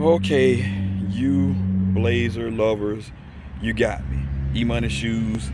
Okay, you blazer lovers, you got me. Emoneyshoes.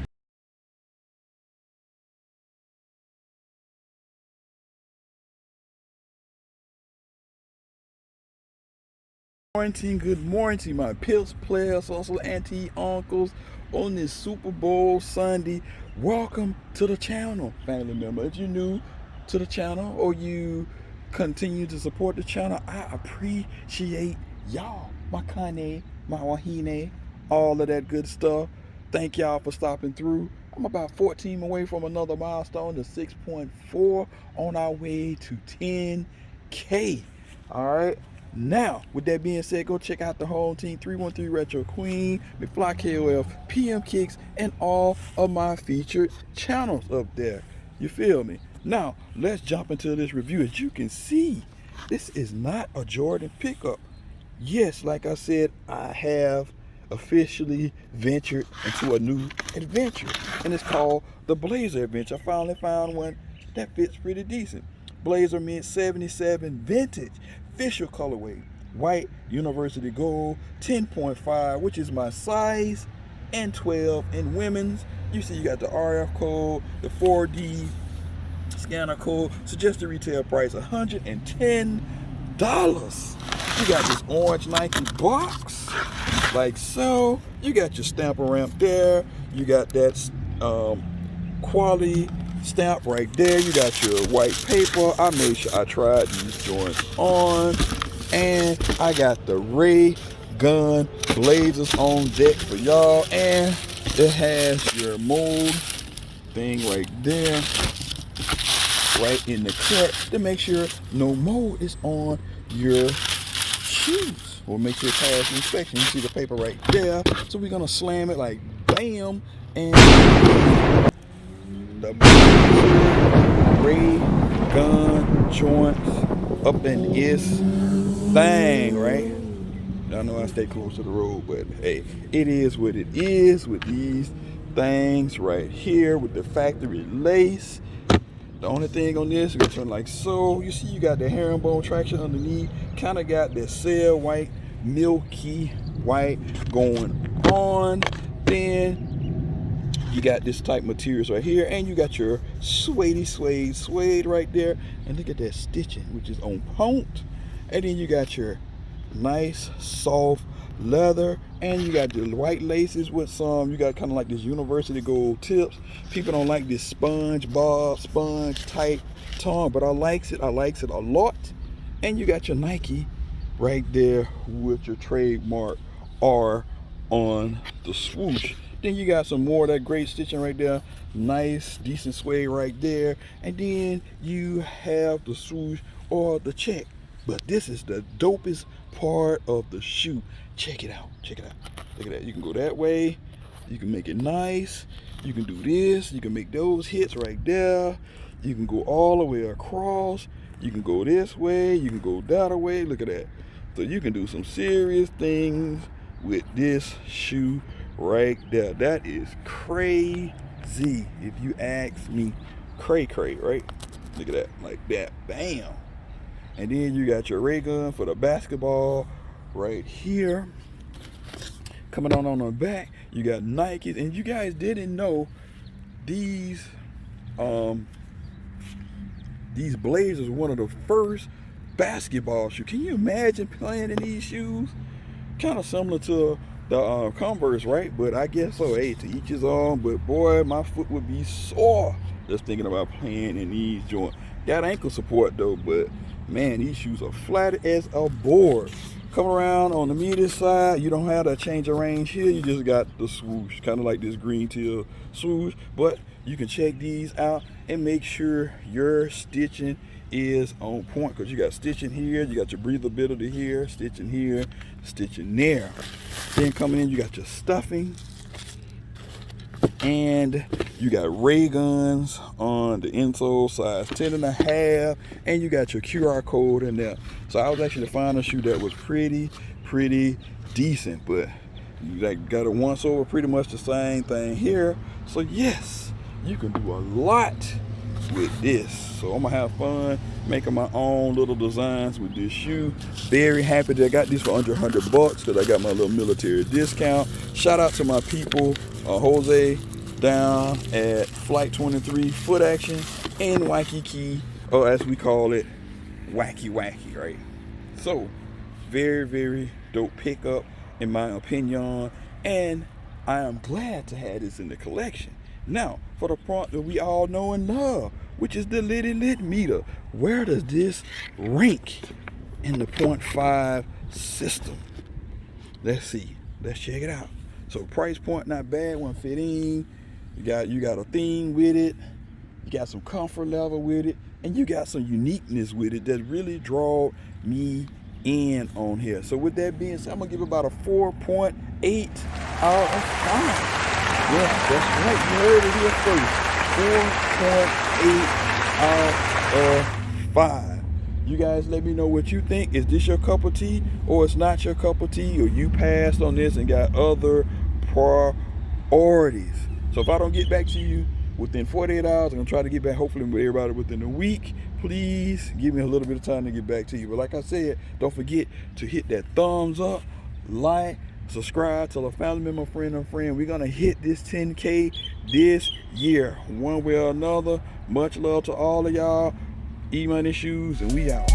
Good morning, my Pips players, also auntie, uncles, on this Super Bowl Sunday. Welcome to the channel, family member. If you're new to the channel or you continue to support the channel, I appreciate y'all. My Kanye, my Hon.Hi, all of that good stuff. Thank y'all for stopping through. I'm about 14 away from another milestone to 6.4 on our way to 10K. All right. Now, with that being said, go check out the whole team, 313 Retro Queen, MCFLYKOF, PMKICKZ, and all of my featured channels up there. You feel me? Now, let's jump into this review. As you can see, this is not a Jordan pickup. Yes, like I said, I have officially ventured into a new adventure, and it's called the Blazer Adventure. I finally found one that fits pretty decent. Blazer Mint 77 Vintage, official colorway, white University Gold, 10.5, which is my size, and 12 in women's. You see you got the RF code, the 4D scanner code. Suggested retail price $110. You got this orange Nike box, like so. You got your stamper ramp there. You got that quality stamp right there. You got your white paper. I made sure I tried these joints on. And I got the Raygun blazers on deck for y'all. And it has your mold thing right there, right in the cut, to make sure no mold is on your shoes. We'll make sure it passes inspection. You see the paper right there. So we're gonna slam it like bam, and the Raygun joints up in this thing, right? I know I stay close to the road, but hey, it is what it is with these things right here with the factory lace. The only thing on this is gonna turn like so. You see you got the herringbone traction underneath, kind of got that sail white, milky white going on. Then you got this type materials right here, and you got your suede right there. And look at that stitching, which is on point. And then you got your nice soft leather, and you got the white laces with some, you got kind of like this University Gold tips. People don't like this sponge type tone, but I likes it a lot. And you got your Nike right there with your trademark R on the swoosh. Then you got some more of that great stitching right there, nice decent suede right there. And then you have the swoosh or the check. But this is the dopest part of the shoe. Check it out. Look at that. You can go that way. You can make it nice. You can do this. You can make those hits right there. You can go all the way across. You can go this way. You can go that way. Look at that. So you can do some serious things with this shoe right there. That is crazy, if you ask me. Cray, right? Look at that. Like that. Bam. And then you got your Raygun for the basketball right here. Coming on the back, you got Nikes. And you guys didn't know these Blazers were one of the first basketball shoes. Can you imagine playing in these shoes? Kind of similar to the Converse, right? But I guess so. Hey, to each his own. But boy, my foot would be sore just thinking about playing in these joints. Got ankle support though, but man, these shoes are flat as a board. Come around on the medium side, you don't have to change of range here. You just got the swoosh, kind of like this green teal swoosh. But you can check these out and make sure your stitching is on point, because you got stitching here, you got your breathability here, stitching here, stitching there. Then coming in, you got your stuffing, and you got Rayguns on the insole, size 10.5, and you got your QR code in there. So I was actually finding a shoe that was pretty decent, but you like got a once over, pretty much the same thing here. So yes, you can do a lot with this. So I'm gonna have fun making my own little designs with this shoe. Very happy that I got this for under $100 because I got my little military discount. Shout out to my people, Jose down at Flight 23 Foot Action in Waikiki, or as we call it, Wacky, right? So very, very dope pickup in my opinion, and I am glad to have this in the collection. Now, for the prompt that we all know and love, which is the Litty Lit meter. Where does this rank in the 0.5 system? Let's see. Let's check it out. So price point not bad, 115. You got a theme with it. You got some comfort level with it, and you got some uniqueness with it that really draw me in on here. So with that being said, I'm gonna give it about a 4.8 out of 5. Yeah, that's right. You heard it here first. 4.8 out of 5. You guys let me know what you think. Is this your cup of tea, or it's not your cup of tea, or you passed on this and got other priorities? So if I don't get back to you within 48 hours, I'm gonna try to get back hopefully with everybody within a week. Please give me a little bit of time to get back to you. But like I said, don't forget to hit that thumbs up, like, subscribe, tell a family member, friend, or friend. We're gonna hit this 10K this year, one way or another. Much love to all of y'all. Emoneyshoes, and we out.